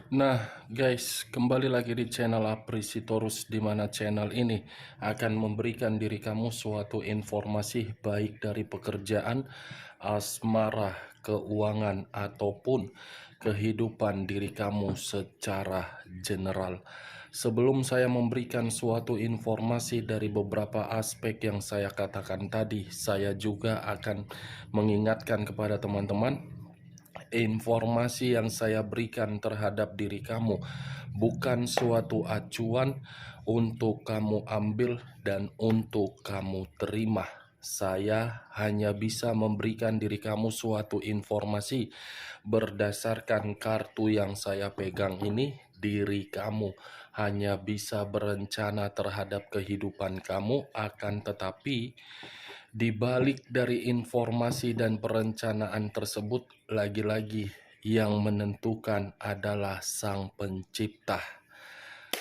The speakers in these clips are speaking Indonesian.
Nah, guys, kembali lagi di channel Aprisitorus, di mana channel ini akan memberikan diri kamu suatu informasi baik dari pekerjaan, asmara, keuangan, ataupun kehidupan diri kamu secara general. Sebelum saya memberikan suatu informasi dari beberapa aspek yang saya katakan tadi, saya juga akan mengingatkan kepada teman-teman, informasi yang saya berikan terhadap diri kamu bukan suatu acuan untuk kamu ambil dan untuk kamu terima. Saya hanya bisa memberikan diri kamu suatu informasi berdasarkan kartu yang saya pegang ini. Diri kamu hanya bisa berencana terhadap kehidupan kamu, akan tetapi di balik dari informasi dan perencanaan tersebut, lagi-lagi yang menentukan adalah Sang Pencipta.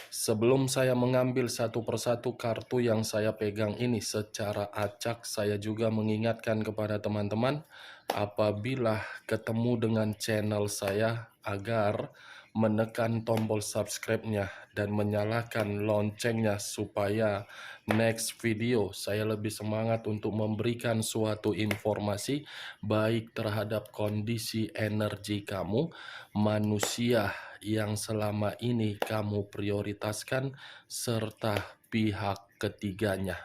Sebelum saya mengambil satu persatu kartu yang saya pegang ini secara acak, saya juga mengingatkan kepada teman-teman, apabila ketemu dengan channel saya, agar menekan tombol subscribe-nya dan menyalakan loncengnya supaya next video saya lebih semangat untuk memberikan suatu informasi baik terhadap kondisi energi kamu, manusia yang selama ini kamu prioritaskan, serta pihak ketiganya.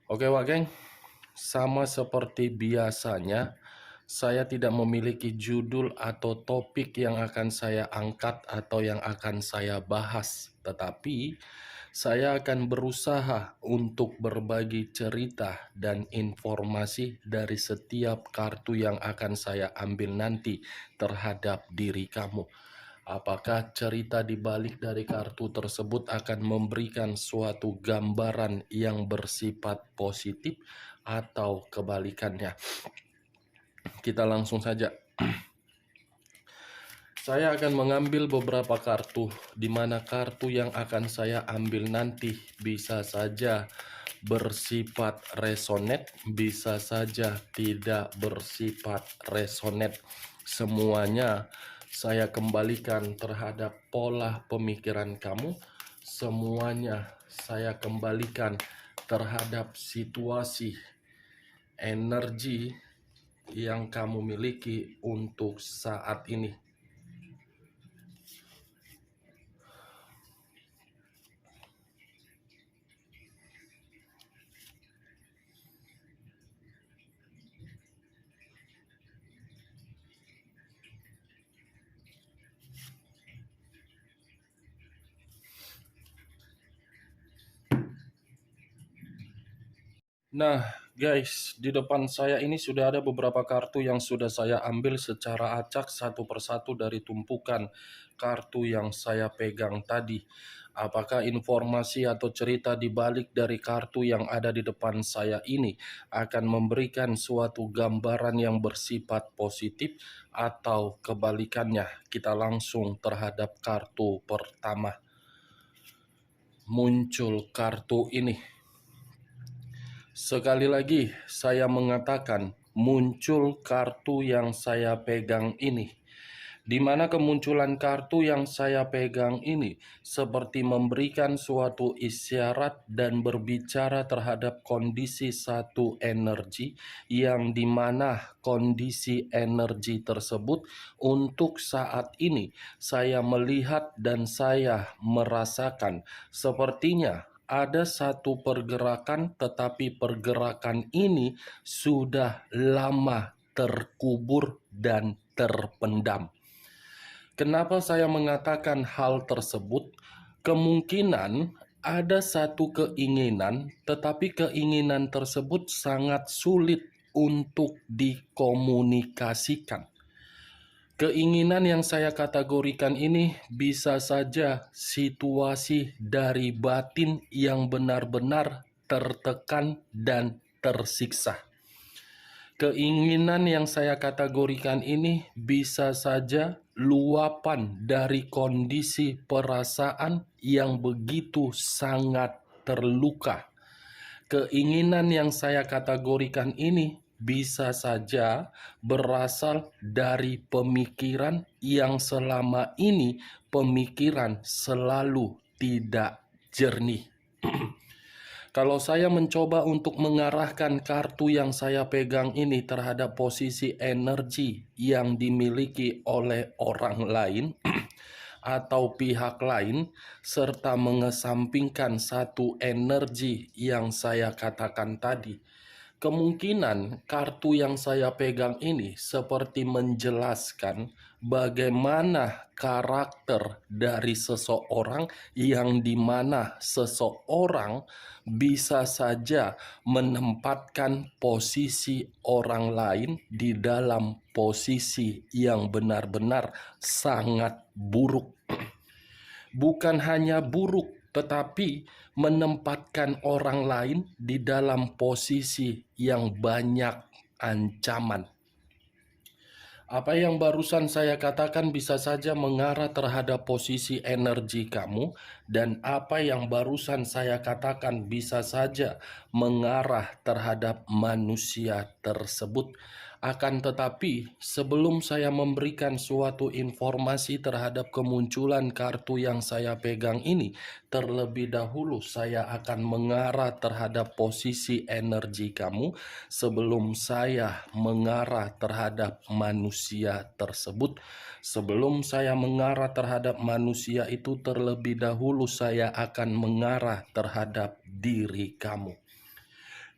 Oke Wak Geng, sama seperti biasanya, saya tidak memiliki judul atau topik yang akan saya angkat atau yang akan saya bahas, tetapi saya akan berusaha untuk berbagi cerita dan informasi dari setiap kartu yang akan saya ambil nanti terhadap diri kamu. Apakah cerita di balik dari kartu tersebut akan memberikan suatu gambaran yang bersifat positif atau kebalikannya? Kita langsung saja. Saya akan mengambil beberapa kartu, di mana kartu yang akan saya ambil nanti bisa saja bersifat resonate, bisa saja tidak bersifat resonate. Semuanya saya kembalikan terhadap pola pemikiran kamu. Semuanya saya kembalikan terhadap situasi energi yang kamu miliki untuk saat ini. Nah, guys, di depan saya ini sudah ada beberapa kartu yang sudah saya ambil secara acak satu persatu dari tumpukan kartu yang saya pegang tadi. Apakah informasi atau cerita di balik dari kartu yang ada di depan saya ini akan memberikan suatu gambaran yang bersifat positif atau kebalikannya? Kita langsung terhadap kartu pertama. Muncul kartu ini. Sekali lagi saya mengatakan, muncul kartu yang saya pegang ini. Di mana kemunculan kartu yang saya pegang ini seperti memberikan suatu isyarat dan berbicara terhadap kondisi satu energi, yang dimana kondisi energi tersebut untuk saat ini saya melihat dan saya merasakan sepertinya ada satu pergerakan, tetapi pergerakan ini sudah lama terkubur dan terpendam. Kenapa saya mengatakan hal tersebut? Kemungkinan ada satu keinginan, tetapi keinginan tersebut sangat sulit untuk dikomunikasikan. Keinginan yang saya kategorikan ini bisa saja situasi dari batin yang benar-benar tertekan dan tersiksa. Keinginan yang saya kategorikan ini bisa saja luapan dari kondisi perasaan yang begitu sangat terluka. Keinginan yang saya kategorikan ini bisa saja berasal dari pemikiran yang selama ini pemikiran selalu tidak jernih. Kalau saya mencoba untuk mengarahkan kartu yang saya pegang ini terhadap posisi energi yang dimiliki oleh orang lain atau pihak lain, serta mengesampingkan satu energi yang saya katakan tadi, kemungkinan kartu yang saya pegang ini seperti menjelaskan bagaimana karakter dari seseorang, yang dimana seseorang bisa saja menempatkan posisi orang lain di dalam posisi yang benar-benar sangat buruk. Bukan hanya buruk, tetapi menempatkan orang lain di dalam posisi yang banyak ancaman. Apa yang barusan saya katakan bisa saja mengarah terhadap posisi energi kamu, dan apa yang barusan saya katakan bisa saja mengarah terhadap manusia tersebut. Akan tetapi, sebelum saya memberikan suatu informasi terhadap kemunculan kartu yang saya pegang ini, terlebih dahulu saya akan mengarah terhadap posisi energi kamu sebelum saya mengarah terhadap manusia tersebut. Sebelum saya mengarah terhadap manusia itu, terlebih dahulu saya akan mengarah terhadap diri kamu.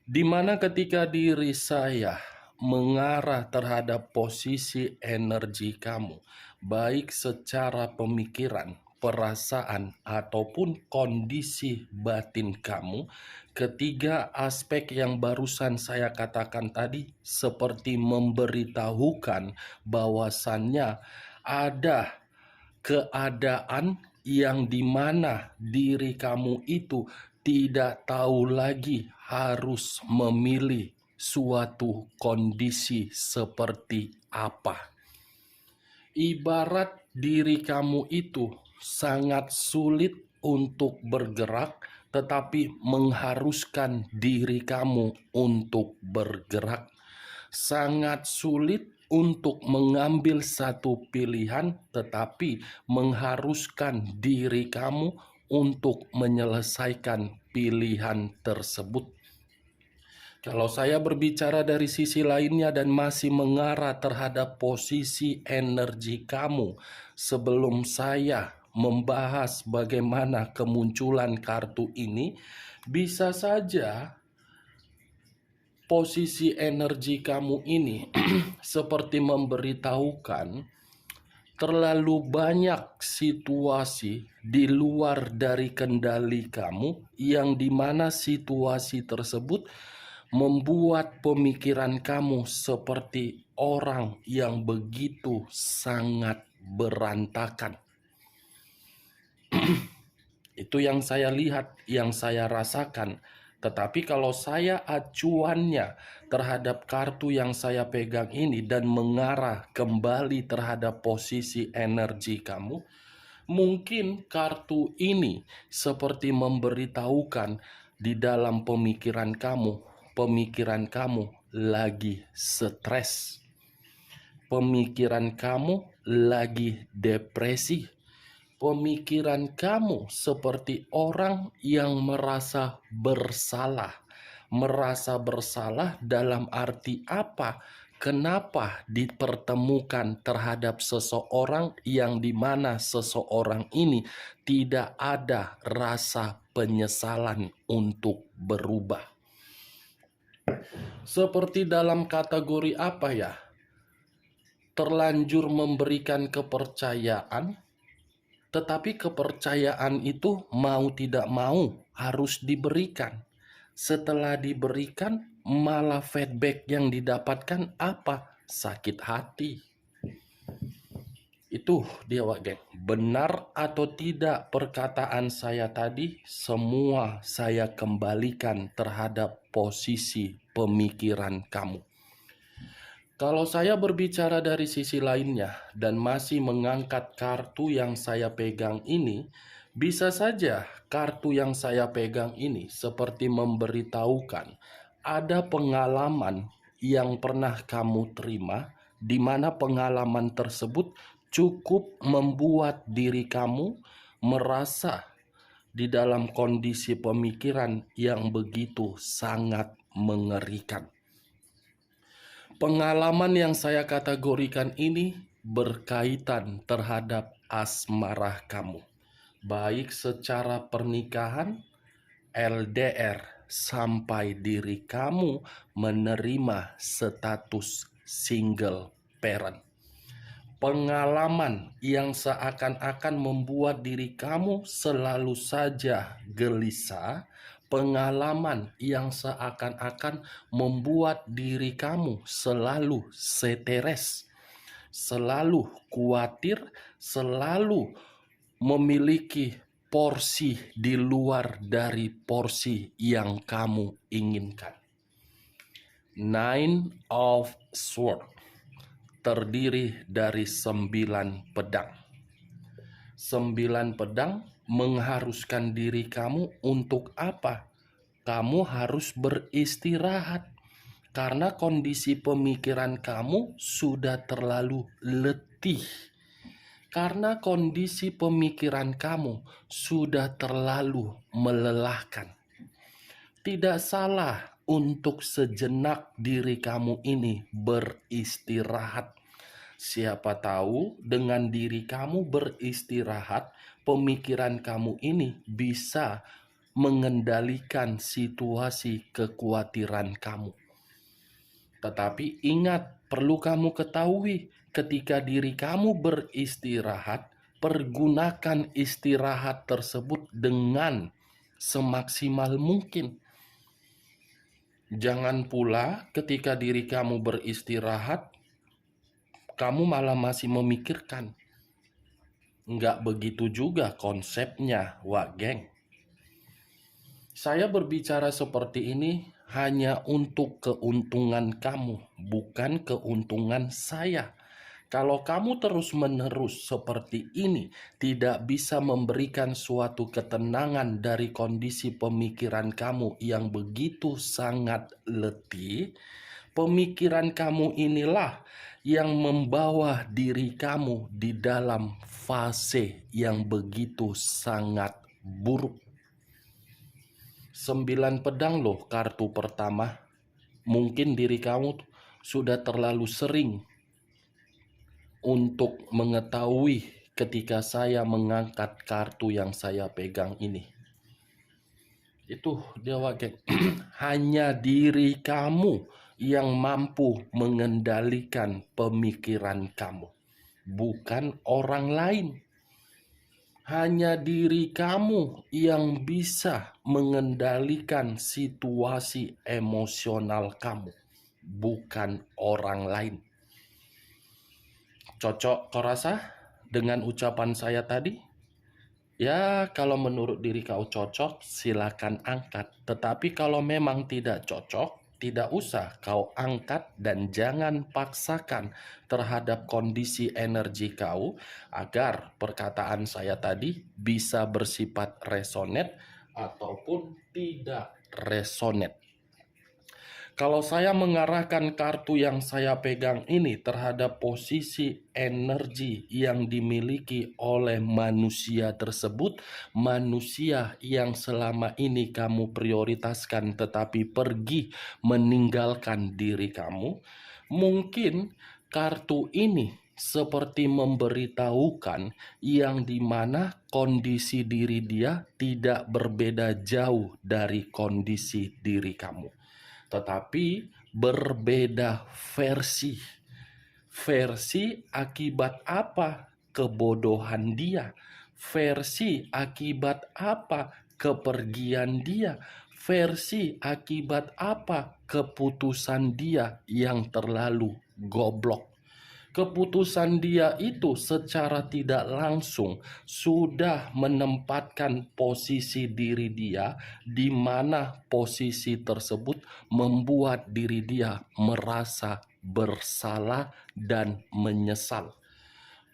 Di mana ketika diri saya mengarah terhadap posisi energi kamu, baik secara pemikiran, perasaan, ataupun kondisi batin kamu, ketiga aspek yang barusan saya katakan tadi seperti memberitahukan bahwasannya ada keadaan yang dimana diri kamu itu tidak tahu lagi harus memilih suatu kondisi seperti apa. Ibarat diri kamu itu sangat sulit untuk bergerak, tetapi mengharuskan diri kamu untuk bergerak. Sangat sulit untuk mengambil satu pilihan, tetapi mengharuskan diri kamu untuk menyelesaikan pilihan tersebut. Kalau saya berbicara dari sisi lainnya dan masih mengarah terhadap posisi energi kamu, sebelum saya membahas bagaimana kemunculan kartu ini, bisa saja posisi energi kamu ini seperti memberitahukan terlalu banyak situasi di luar dari kendali kamu, yang dimana situasi tersebut membuat pemikiran kamu seperti orang yang begitu sangat berantakan. Itu yang saya lihat, yang saya rasakan. Tetapi kalau saya acuannya terhadap kartu yang saya pegang ini dan mengarah kembali terhadap posisi energi kamu, mungkin kartu ini seperti memberitahukan di dalam pemikiran kamu lagi stres. Pemikiran kamu lagi depresi. Pemikiran kamu seperti orang yang merasa bersalah. Merasa bersalah dalam arti apa? Kenapa dipertemukan terhadap seseorang yang dimana seseorang ini tidak ada rasa penyesalan untuk berubah? Seperti dalam kategori apa ya? Terlanjur memberikan kepercayaan, tetapi kepercayaan itu mau tidak mau harus diberikan. Setelah diberikan, malah feedback yang didapatkan apa? Sakit hati. Itu dia, Wak Geng. Benar atau tidak perkataan saya tadi, semua saya kembalikan terhadap posisi pemikiran kamu. Kalau saya berbicara dari sisi lainnya dan masih mengangkat kartu yang saya pegang ini, bisa saja kartu yang saya pegang ini seperti memberitahukan ada pengalaman yang pernah kamu terima, di mana pengalaman tersebut cukup membuat diri kamu merasa di dalam kondisi pemikiran yang begitu sangat mengerikan. Pengalaman yang saya kategorikan ini berkaitan terhadap asmara kamu, baik secara pernikahan, LDR, sampai diri kamu menerima status single parent. Pengalaman yang seakan-akan membuat diri kamu selalu saja gelisah, pengalaman yang seakan-akan membuat diri kamu selalu stres, selalu khawatir, selalu memiliki porsi di luar dari porsi yang kamu inginkan. Nine of Swords terdiri dari 9 pedang. 9 pedang mengharuskan diri kamu untuk apa? Kamu harus beristirahat karena kondisi pemikiran kamu sudah terlalu letih. Karena kondisi pemikiran kamu sudah terlalu melelahkan. Tidak salah untuk sejenak diri kamu ini beristirahat. Siapa tahu dengan diri kamu beristirahat, pemikiran kamu ini bisa mengendalikan situasi kekhawatiran kamu. Tetapi ingat, perlu kamu ketahui, ketika diri kamu beristirahat, pergunakan istirahat tersebut dengan semaksimal mungkin. Jangan pula ketika diri kamu beristirahat, kamu malah masih memikirkan. Nggak begitu juga konsepnya, wak geng. Saya berbicara seperti ini hanya untuk keuntungan kamu, bukan keuntungan saya. Kalau kamu terus-menerus seperti ini, tidak bisa memberikan suatu ketenangan dari kondisi pemikiran kamu yang begitu sangat letih, pemikiran kamu inilah yang membawa diri kamu di dalam fase yang begitu sangat buruk. 9 pedang loh kartu pertama. Mungkin diri kamu sudah terlalu sering untuk mengetahui ketika saya mengangkat kartu yang saya pegang ini. Itu dia wakil. Hanya diri kamu yang mampu mengendalikan pemikiran kamu, bukan orang lain. Hanya diri kamu yang bisa mengendalikan situasi emosional kamu, bukan orang lain. Cocok kau rasa dengan ucapan saya tadi? Ya, kalau menurut diri kau cocok, silakan angkat. Tetapi kalau memang tidak cocok, tidak usah kau angkat dan jangan paksakan terhadap kondisi energi kau agar perkataan saya tadi bisa bersifat resonate ataupun tidak resonate. Kalau saya mengarahkan kartu yang saya pegang ini terhadap posisi energi yang dimiliki oleh manusia tersebut, manusia yang selama ini kamu prioritaskan tetapi pergi meninggalkan diri kamu, mungkin kartu ini seperti memberitahukan yang dimana kondisi diri dia tidak berbeda jauh dari kondisi diri kamu, tetapi berbeda versi. Versi akibat apa? Kebodohan dia. Versi akibat apa? Kepergian dia. Versi akibat apa? Keputusan dia yang terlalu goblok. Keputusan dia itu secara tidak langsung sudah menempatkan posisi diri dia di mana posisi tersebut membuat diri dia merasa bersalah dan menyesal.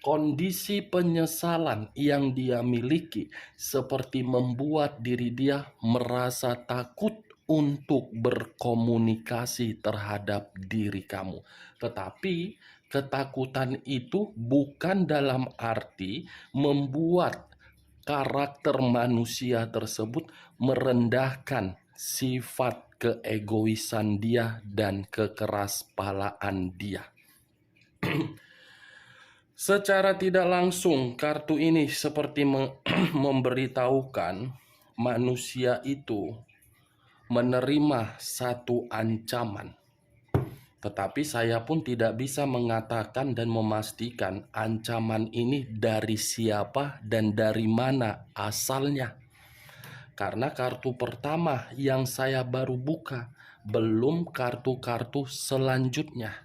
Kondisi penyesalan yang dia miliki seperti membuat diri dia merasa takut untuk berkomunikasi terhadap diri kamu. Tetapi ketakutan itu bukan dalam arti membuat karakter manusia tersebut merendahkan sifat keegoisan dia dan kekeraspalaan dia. Secara tidak langsung, kartu ini seperti memberitahukan manusia itu menerima satu ancaman. Tetapi saya pun tidak bisa mengatakan dan memastikan ancaman ini dari siapa dan dari mana asalnya. Karena kartu pertama yang saya baru buka, belum kartu-kartu selanjutnya.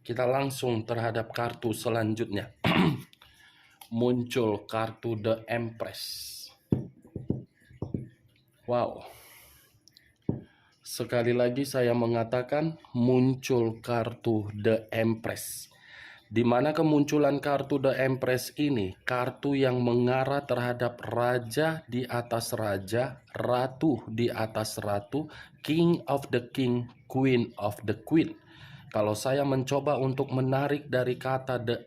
Kita langsung terhadap kartu selanjutnya. Muncul kartu The Empress. Wow. Sekali lagi saya mengatakan muncul kartu The Empress. Di mana kemunculan kartu The Empress ini, kartu yang mengarah terhadap raja di atas raja, ratu di atas ratu, king of the king, queen of the queen. Kalau saya mencoba untuk menarik dari kata The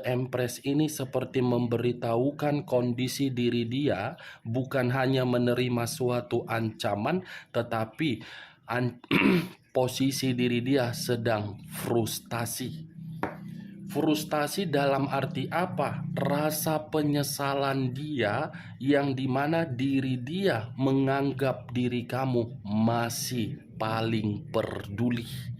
Empress ini seperti memberitahukan kondisi diri dia bukan hanya menerima suatu ancaman, tetapi posisi diri dia sedang frustasi. Frustasi dalam arti apa? Rasa penyesalan dia yang dimana diri dia menganggap diri kamu masih paling peduli.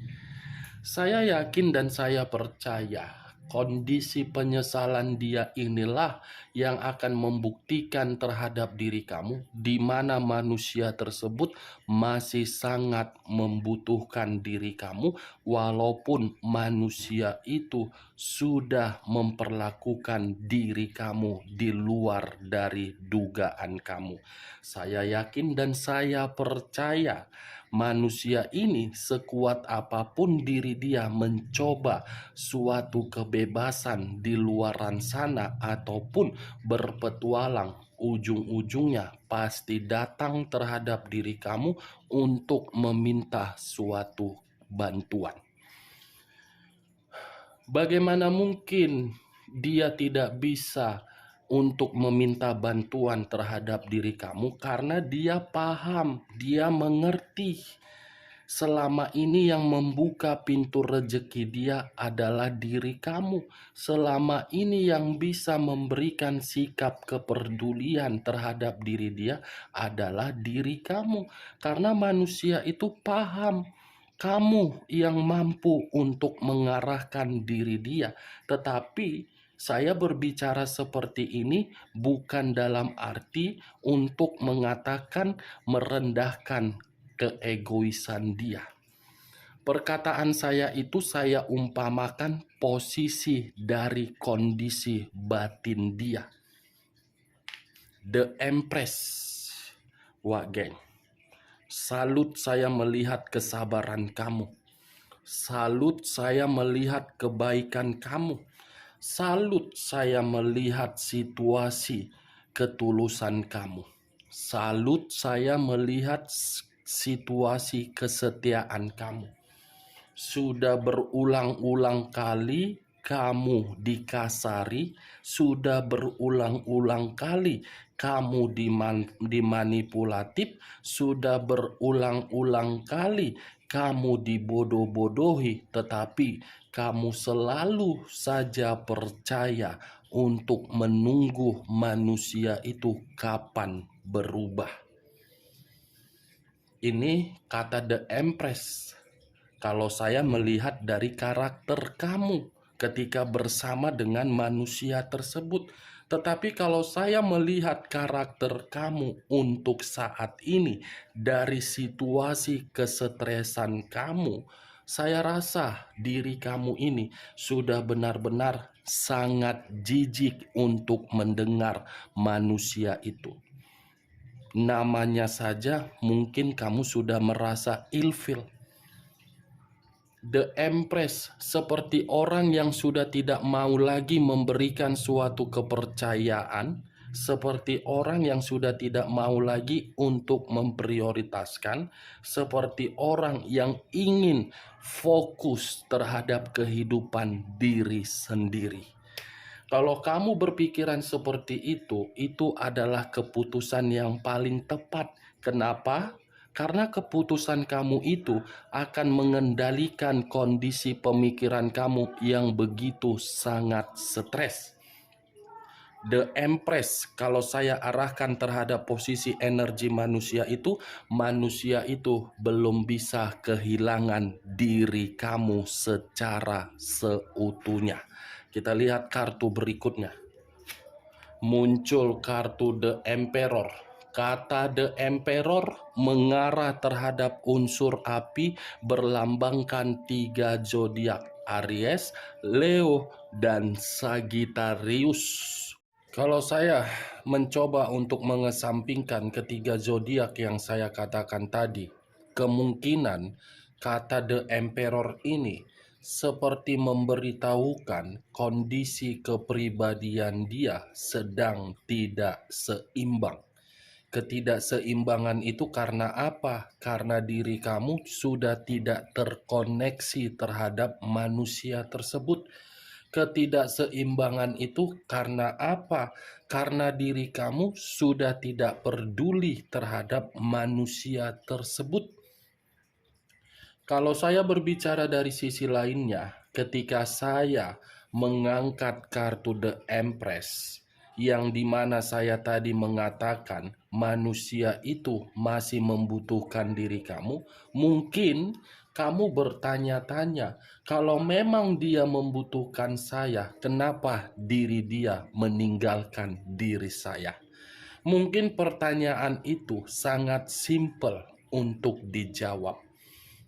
Saya yakin dan saya percaya kondisi penyesalan dia inilah yang akan membuktikan terhadap diri kamu di mana manusia tersebut masih sangat membutuhkan diri kamu walaupun manusia itu sudah memperlakukan diri kamu di luar dari dugaan kamu. Saya yakin dan saya percaya manusia ini sekuat apapun diri dia mencoba suatu kebebasan di luaran sana ataupun berpetualang, ujung-ujungnya pasti datang terhadap diri kamu untuk meminta suatu bantuan. Bagaimana mungkin dia tidak bisa untuk meminta bantuan terhadap diri kamu? Karena dia paham, dia mengerti. Selama ini yang membuka pintu rezeki dia adalah diri kamu. Selama ini yang bisa memberikan sikap kepedulian terhadap diri dia adalah diri kamu. Karena manusia itu paham kamu yang mampu untuk mengarahkan diri dia. Tetapi saya berbicara seperti ini bukan dalam arti untuk mengatakan merendahkan keegoisan dia. Perkataan saya itu saya umpamakan posisi dari kondisi batin dia. The Empress. Wah geng, salut saya melihat kesabaran kamu. Salut saya melihat kebaikan kamu. Salut saya melihat situasi ketulusan kamu. Salut saya melihat situasi kesetiaan kamu. Sudah berulang-ulang kali kamu dikasari, sudah berulang-ulang kali kamu dimanipulatif, sudah berulang-ulang kali kamu dibodoh-bodohi, tetapi kamu selalu saja percaya untuk menunggu manusia itu kapan berubah. Ini kata The Empress. Kalau saya melihat dari karakter kamu ketika bersama dengan manusia tersebut. Tetapi kalau saya melihat karakter kamu untuk saat ini dari situasi kesetresan kamu, saya rasa diri kamu ini sudah benar-benar sangat jijik untuk mendengar manusia itu. Namanya saja mungkin kamu sudah merasa ilfil. The Empress seperti orang yang sudah tidak mau lagi memberikan suatu kepercayaan seperti orang yang sudah tidak mau lagi untuk memprioritaskan, seperti orang yang ingin fokus terhadap kehidupan diri sendiri. Kalau kamu berpikiran seperti itu adalah keputusan yang paling tepat. Kenapa? Karena keputusan kamu itu akan mengendalikan kondisi pemikiran kamu yang begitu sangat stres. The Empress, kalau saya arahkan terhadap posisi energi manusia itu belum bisa kehilangan diri kamu secara seutuhnya. Kita lihat kartu berikutnya. Muncul kartu The Emperor. Kata The Emperor mengarah terhadap unsur api, berlambangkan 3 zodiak: Aries, Leo, dan Sagittarius. Kalau saya mencoba untuk mengesampingkan ketiga zodiak yang saya katakan tadi, kemungkinan kata The Emperor ini seperti memberitahukan kondisi kepribadian dia sedang tidak seimbang. Ketidakseimbangan itu karena apa? Karena diri kamu sudah tidak terkoneksi terhadap manusia tersebut. Ketidakseimbangan itu karena apa? Karena diri kamu sudah tidak peduli terhadap manusia tersebut. Kalau saya berbicara dari sisi lainnya, ketika saya mengangkat kartu The Empress, yang dimana saya tadi mengatakan manusia itu masih membutuhkan diri kamu, mungkin kamu bertanya-tanya, kalau memang dia membutuhkan saya, kenapa diri dia meninggalkan diri saya? Mungkin pertanyaan itu sangat simpel untuk dijawab.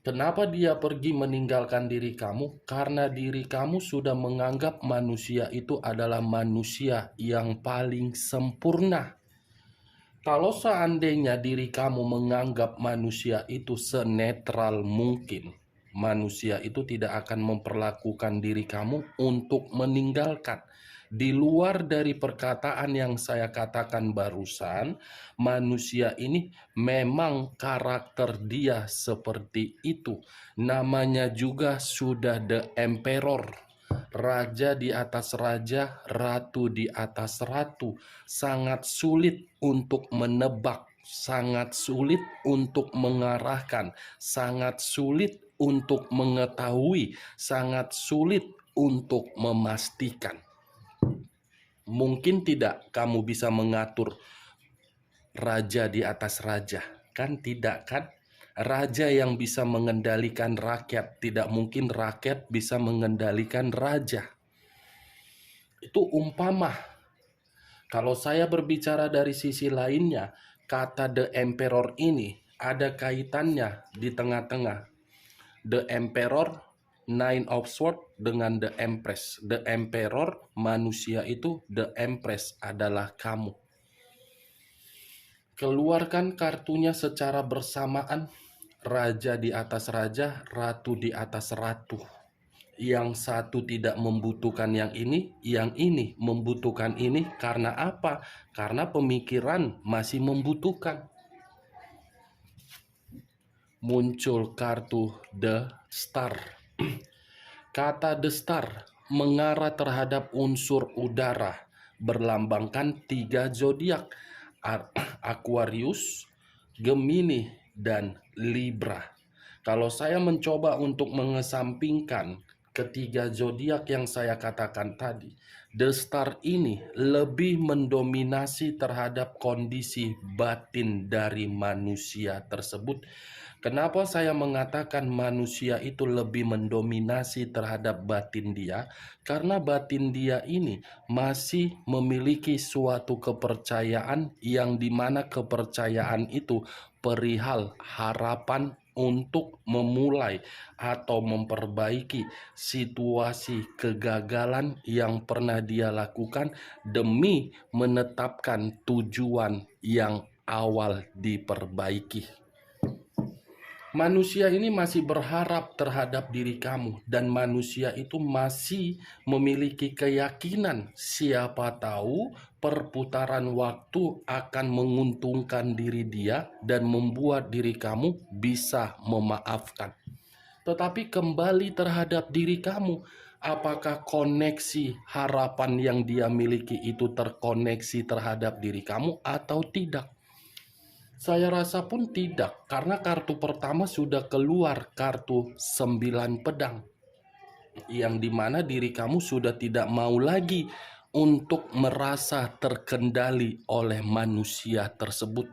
Kenapa dia pergi meninggalkan diri kamu? Karena diri kamu sudah menganggap manusia itu adalah manusia yang paling sempurna. Kalau seandainya diri kamu menganggap manusia itu senetral mungkin, manusia itu tidak akan memperlakukan diri kamu untuk meninggalkan. Di luar dari perkataan yang saya katakan barusan, manusia ini memang karakter dia seperti itu. Namanya juga sudah The Emperor. Raja di atas raja, ratu di atas ratu. Sangat sulit untuk menebak, sangat sulit untuk mengarahkan, sangat sulit untuk mengetahui, sangat sulit untuk memastikan. Mungkin tidak kamu bisa mengatur raja di atas raja, kan tidak kan? Raja yang bisa mengendalikan rakyat, tidak mungkin rakyat bisa mengendalikan raja. Itu umpama. Kalau saya berbicara dari sisi lainnya, kata The Emperor ini ada kaitannya di tengah-tengah. The Emperor, Nine of Swords dengan The Empress. The Emperor, manusia itu, The Empress adalah kamu. Keluarkan kartunya secara bersamaan. Raja di atas raja, ratu di atas ratu. Yang satu tidak membutuhkan yang ini membutuhkan ini. Karena apa? Karena pemikiran masih membutuhkan. Muncul kartu The Star. Kata The Star mengarah terhadap unsur udara, berlambangkan 3 zodiak: Aquarius, Gemini, dan Libra. Kalau saya mencoba untuk mengesampingkan ketiga zodiak yang saya katakan tadi, The Star ini lebih mendominasi terhadap kondisi batin dari manusia tersebut. Kenapa saya mengatakan manusia itu lebih mendominasi terhadap batin dia? Karena batin dia ini masih memiliki suatu kepercayaan yang dimana kepercayaan itu perihal harapan untuk memulai atau memperbaiki situasi kegagalan yang pernah dia lakukan demi menetapkan tujuan yang awal diperbaiki. Manusia ini masih berharap terhadap diri kamu, dan manusia itu masih memiliki keyakinan siapa tahu perputaran waktu akan menguntungkan diri dia dan membuat diri kamu bisa memaafkan. Tetapi kembali terhadap diri kamu, apakah koneksi harapan yang dia miliki itu terkoneksi terhadap diri kamu atau tidak? Saya rasa pun tidak, karena kartu pertama sudah keluar, kartu 9 pedang. Yang dimana diri kamu sudah tidak mau lagi untuk merasa terkendali oleh manusia tersebut.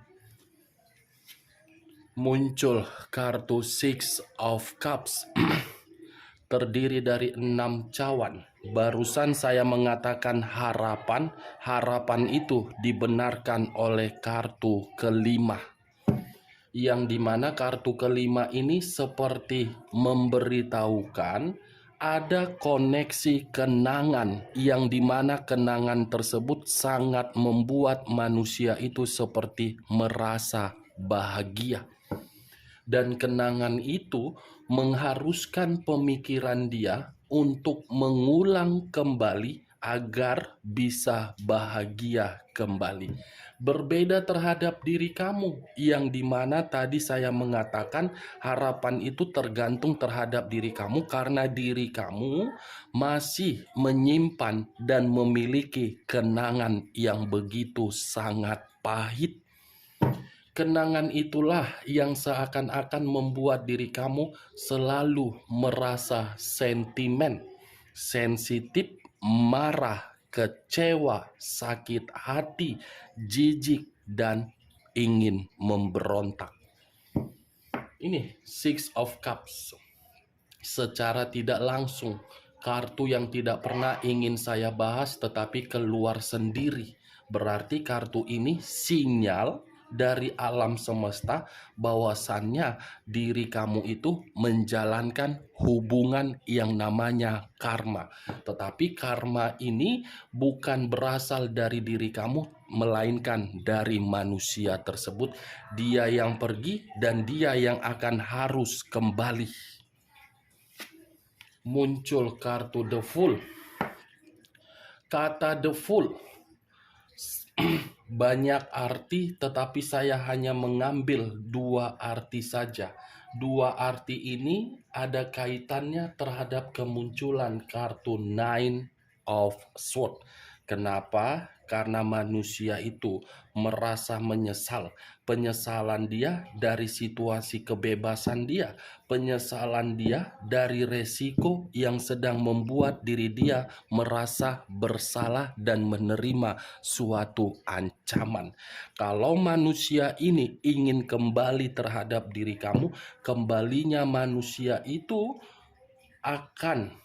Muncul kartu Six of Cups. Terdiri dari 6 cawan. Barusan saya mengatakan harapan. Harapan itu dibenarkan oleh kartu kelima. Yang dimana kartu kelima ini seperti memberitahukan ada koneksi kenangan, yang dimana kenangan tersebut sangat membuat manusia itu seperti merasa bahagia. Dan kenangan itu mengharuskan pemikiran dia untuk mengulang kembali agar bisa bahagia kembali. Berbeda terhadap diri kamu, yang dimana tadi saya mengatakan harapan itu tergantung terhadap diri kamu karena diri kamu masih menyimpan dan memiliki kenangan yang begitu sangat pahit. Kenangan itulah yang seakan-akan membuat diri kamu selalu merasa sentimen, sensitif, marah, kecewa, sakit hati, jijik, dan ingin memberontak. Ini Six of Cups. Secara tidak langsung, kartu yang tidak pernah ingin saya bahas tetapi keluar sendiri. Berarti kartu ini sinyal dari alam semesta bahwasannya diri kamu itu menjalankan hubungan yang namanya karma. Tetapi karma ini bukan berasal dari diri kamu, melainkan dari manusia tersebut. Dia yang pergi dan dia yang akan harus kembali. Muncul kartu The Fool. Kata The Fool banyak arti, tetapi saya hanya mengambil 2 arti saja. 2 arti ini ada kaitannya terhadap kemunculan kartu Nine of Swords. Kenapa? Karena manusia itu merasa menyesal. Penyesalan dia dari situasi kebebasan dia. Penyesalan dia dari resiko yang sedang membuat diri dia merasa bersalah dan menerima suatu ancaman. Kalau manusia ini ingin kembali terhadap diri kamu, kembalinya manusia itu akan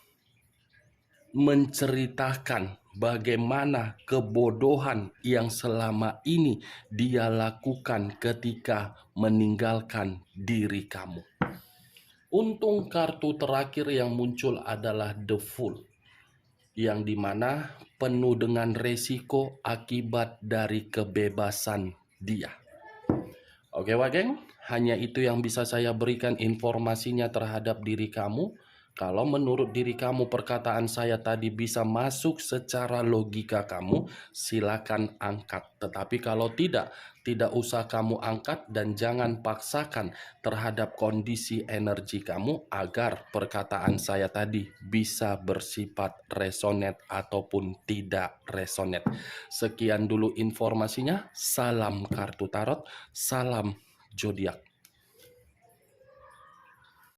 menceritakan bagaimana kebodohan yang selama ini dia lakukan ketika meninggalkan diri kamu. Untung kartu terakhir yang muncul adalah The Fool, yang dimana penuh dengan resiko akibat dari kebebasan dia. Oke Wak Geng, hanya itu yang bisa saya berikan informasinya terhadap diri kamu. Kalau menurut diri kamu perkataan saya tadi bisa masuk secara logika kamu, silakan angkat. Tetapi kalau tidak usah kamu angkat dan jangan paksakan terhadap kondisi energi kamu agar perkataan saya tadi bisa bersifat resonate ataupun tidak resonate. Sekian dulu informasinya. Salam kartu tarot, salam zodiak.